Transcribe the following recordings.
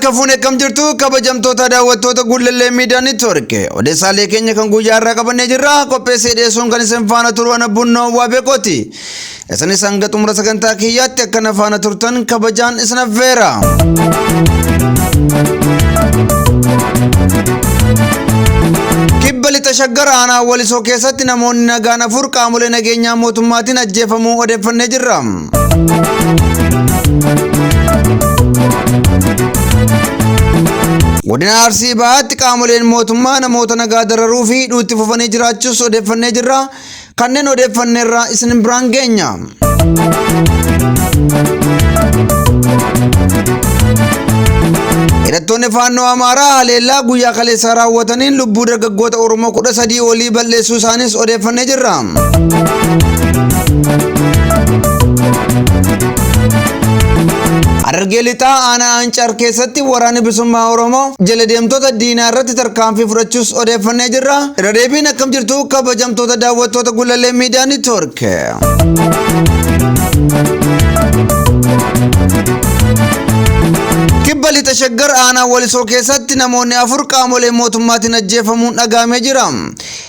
Harka fuune kam jirtu kabajamtoota daawwattoota Gullallee Miidiyaa Neetwoork. Odeessaalee keenya kan guyyaa irraa qabannee jirra. Qopheessee dhiyeessuun kan isin faana turu ana Bunnoo Waabeekooti. Isinis hanga xumura sagantaa kiyyaatti akka na faana turtan kabajaan isin affeera. Kibba lixa Shaggar aanaa Walisoo keessatti namoonni nagaan afur qaamolee nageenyaa mootummaatiin ajjeefamuu odeeffannee jirra. Godina Arsii Bahaatti qaamoleen mootummaa namoota nagaa dararuu fi hidhuutti fufanii jiraachuus odeeffannee jirra. Kanneen odeeffanneerraa isin biraan geenya. Hidhattoonni faannoo Amaaraa haleellaa guyyaa kaleessaa raawwataniin lubbuu dargaggoota Oromoo 13 olii balleessuu isaaniis odeeffannee jirra. Harargee lixaa aanaa Ancaar keessatti waraanni bilisummaa Oromoo jala deemtoota diinaa irratti tarkaanfii fudhachuus odeeffannee jirra. Irra deebiin akkam jirtu kabajamtoota daawwattoota Gullallee Miidiyaa Neetwoork. Kibba lixa Shaggar aanaa Walisoo keessatti namoonni afur qaamolee mootummaatiin ajjeefamuun dhagahamee jira.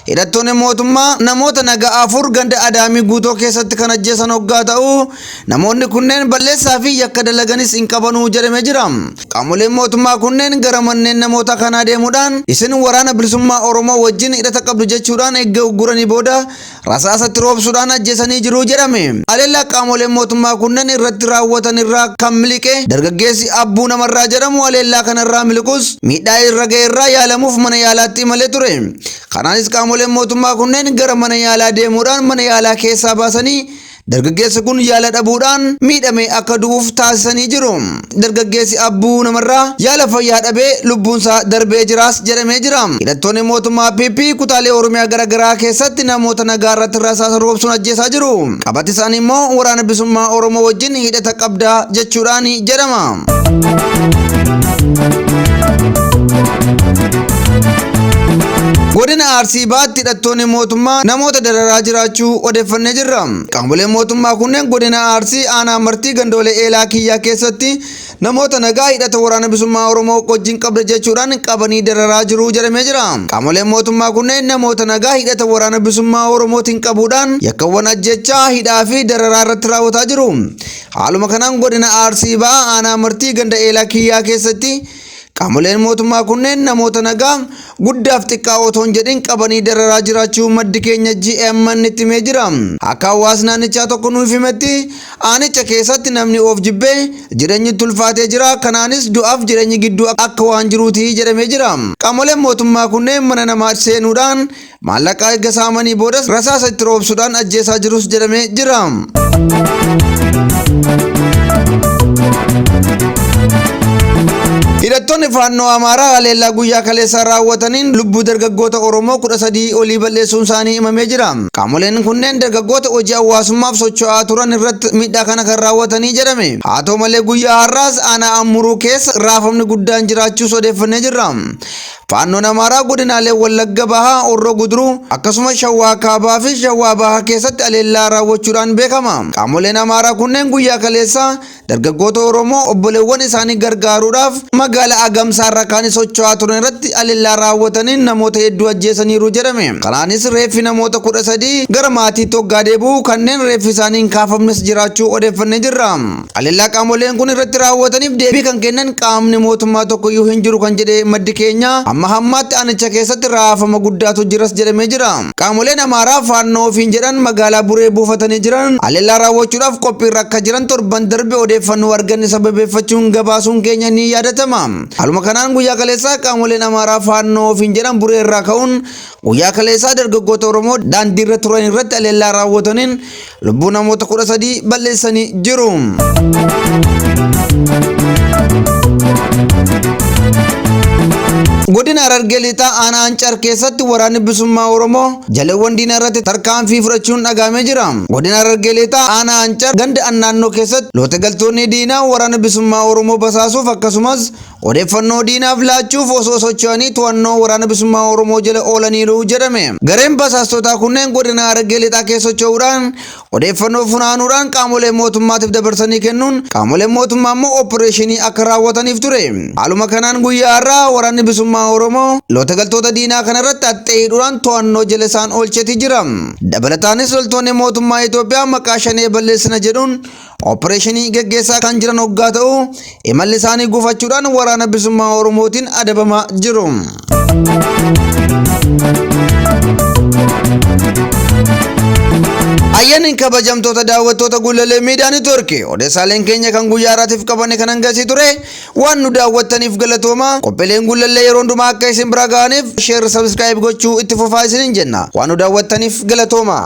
Hidhattoonni mootummaa namoota nagaa afur ganda Adaamii guutoo keessatti kan ajjeesan hoggaa ta'u namoonni kunneen balleessaa fi yakka dalaganis hin qabanuu jedhamee jira. Qaamoleen mootummaa kunneen gara manneen namoota kanaa deemuudhaan isin waraana bilisummaa Oromoo wajjin hidhata qabdu jechuudhaan eegga ugguranii booda rasaasatti roobsuudhaan ajjeesanii jiru jedhame. Haleellaa qaamoleen mootummaa kunneen irratti raawwatan irraa kan miliqe dargaggeessi Abbuu Namarraa jedhamu haleellaa kanarraa miliqus miidhaa irra ga'e irraa yaalamuuf mana yaalaatti imalee ture. Kanaanis qaamoleen mootummaa kunneen gara mana yaalaa deemuudhaan mana yaalaa keessaa baasanii dargaggeessi kun yaala dhabuudhaan miidhame akka du'uuf taasisanii jiru. Dargaggeessi Abbuu Namarraa yaala fayyaa dhabee lubbuunsaa darbee jiraas jedhamee jira. Hidhattoonni mootummaa PP kutaalee Oromiyaa garaagaraa keessatti namoota nagaa irratti rasaasa roobsuun ajjeesaa jiru. Qabati isaanii immoo waraana bilisummaa Oromoo wajjin hidhata qabdaa jechuudhaan jedhama. Godina Arsii Bahaatti hidhattoonni mootummaa namoota dararaa jiraachuu odeeffannee jirra. Qaamoleen mootummaa kunneen godina Arsii aanaa Martii gandoolee Eelaa Kiyyaa keessatti namoota nagaa hidhata waraana bilisummaa Oromoo wajjin qabda jechuudhaan qabanii dararaa jiru jedhamee jira. Qaamoleen mootummaa kunneen namoota nagaa hidhata waraana bilisummaa Oromootiin qabuudhaan yakkawwan ajjechaa hidhaa fi dararaa irratti raawwataa jiru. Haaluma kanaan godina Arsii Bahaa aanaa Martii ganda Eelaa Kiyyaa keessatti qaamoleen mootummaa kunneen namoota nagaa guddaaf xiqqaa otoo hin jedhin qabanii dararaa jiraachuu maddi keenya GMN itti himee jira. Akka hawaasni naannichaa tokko nuuf himetti aanicha keessatti namni of jibbee jireenyi tulfaatee jira. Kanaanis du'aaf jireenyi gidduu akka waan jiruuti jedhamee jira. Qaamoleen mootummaa kunneen mana namaa seenuudhaan maallaqa eegga saamanii boodas rasaasa itti roobsuudhaan ajjeesaa jirus jedhamee jira. Hidhattoonni faannoo Amaaraa haleellaa guyyaa kaleessaa raawwataniin lubbuu dargaggoota Oromoo 13 olii balleessuun isaanii himamee jira. Qaamoleen kunneen dargaggoota hojii hawaasummaaf socho'aa turan irratti miidhaa kana kan raawwatanii jedhame. Haa ta'u malee guyyaa har'aas aanaa Ammuruu keessa raafamni guddaan jiraachuus odeeffannee jirra. Faannoon Amaaraa godinaalee Wallagga Bahaa, Horroo Guduruu akkasumas Shawaa Kaabaa fi Shawaa Bahaa keessatti haleellaa raawwachuudhaan beekama. Qaamoleen Amaaraa kunneen guyyaa kaleessaa dargaggoota Oromoo obboleewwan isaanii gargaaruudhaaf magaalaa Agamsaa irra kan socho'aa turan irratti haleellaa raawwataniin namoota hedduu ajjeesaniiru jedhame. Kanaanis reeffi namoota 13 gara maatiitti hoggaa deebi'u kanneen reeffi isaanii hin kaafamnes jiraachuu odeeffannee jirra. Haleellaa qaamoleen kun irratti raawwataniif deebii kan kennan qaamni mootummaa tokkoyyuu hin jiru kan jedhe maddi keenya amma hammaatti aanicha keessatti raafama guddaatu jiras jedhamee jira. Qaamoleen Amaaraa faannoo ofiin jedhan magaalaa Buree buufatanii jiran haleellaa raawwachuudhaaf qophiirra akka jiran torban darbe odeeffannoo arganne sababeeffachuun gabaasuun keenya ni yaadatama. Haaluma kanaan guyyaa kaleessaa qaamoleen Amaaraa faannoo ofiin jedhan Buree irraa ka'uun guyyaa kaleessaa dargaggoota Oromoo daandii irra turan irratti haleellaa raawwataniin lubbuu namoota 13 balleessanii jiru. godina Harargee lixaa aanaa Ancar keessatti waraanni bilisummaa Oromoo jaleewwan diinaa irratti tarkaanfii fudhachuun dhagahamee jira. Godina Harargee lixaa aanaa Ancar ganda naannoo keessatti loote galtoonni diinaa waraana bilisummaa Oromoo basaasuuf akkasumas odeeffannoo diinaaf laachuuf osoo socho'anii to'annoo waraana bilisummaa Oromoo jala oolaniiru jedhame. Gareen basaastotaa kunneen godina Harargee lixaa keessa socho'uudhaan odeeffannoo funaanuudhaan qaamolee mootummaatiif dabarsanii kennuun qaamolee mootummaa immoo opereeshinii akka raawwataniif ture. Haaluma kanaan guyyaa har'aa waraanni bilisummaa Oromoo loote galtoota diinaa kana irratti axxeehiidhuudhaan to'annoo jala isaan oolcheeti jira. Dabalataanis loltoonni mootummaa Itoophiyaa maqaa shanee balleessina jedhuun opereeshinii gaggeessaa kan jiran hoggaa ta'u imalli isaanii gufachuudhaan waraana bilisummaa Oromootiin adabamaa jiru. Ayyaaniin kabajamtoota daawwattoota Gullallee Miidiyaa Neetwoorkii odeessaaleen keenya kan guyyaa har'aatiif qabanne kan hangasii ture waan nu daawwattaniif galatooma. Qophiileen Gullallee yeroo hundumaa akka isin bira ga'aniif sheer sabskiraayib gochuu itti fufaa isiniin jenna. Waan nu daawwattaniif galatooma.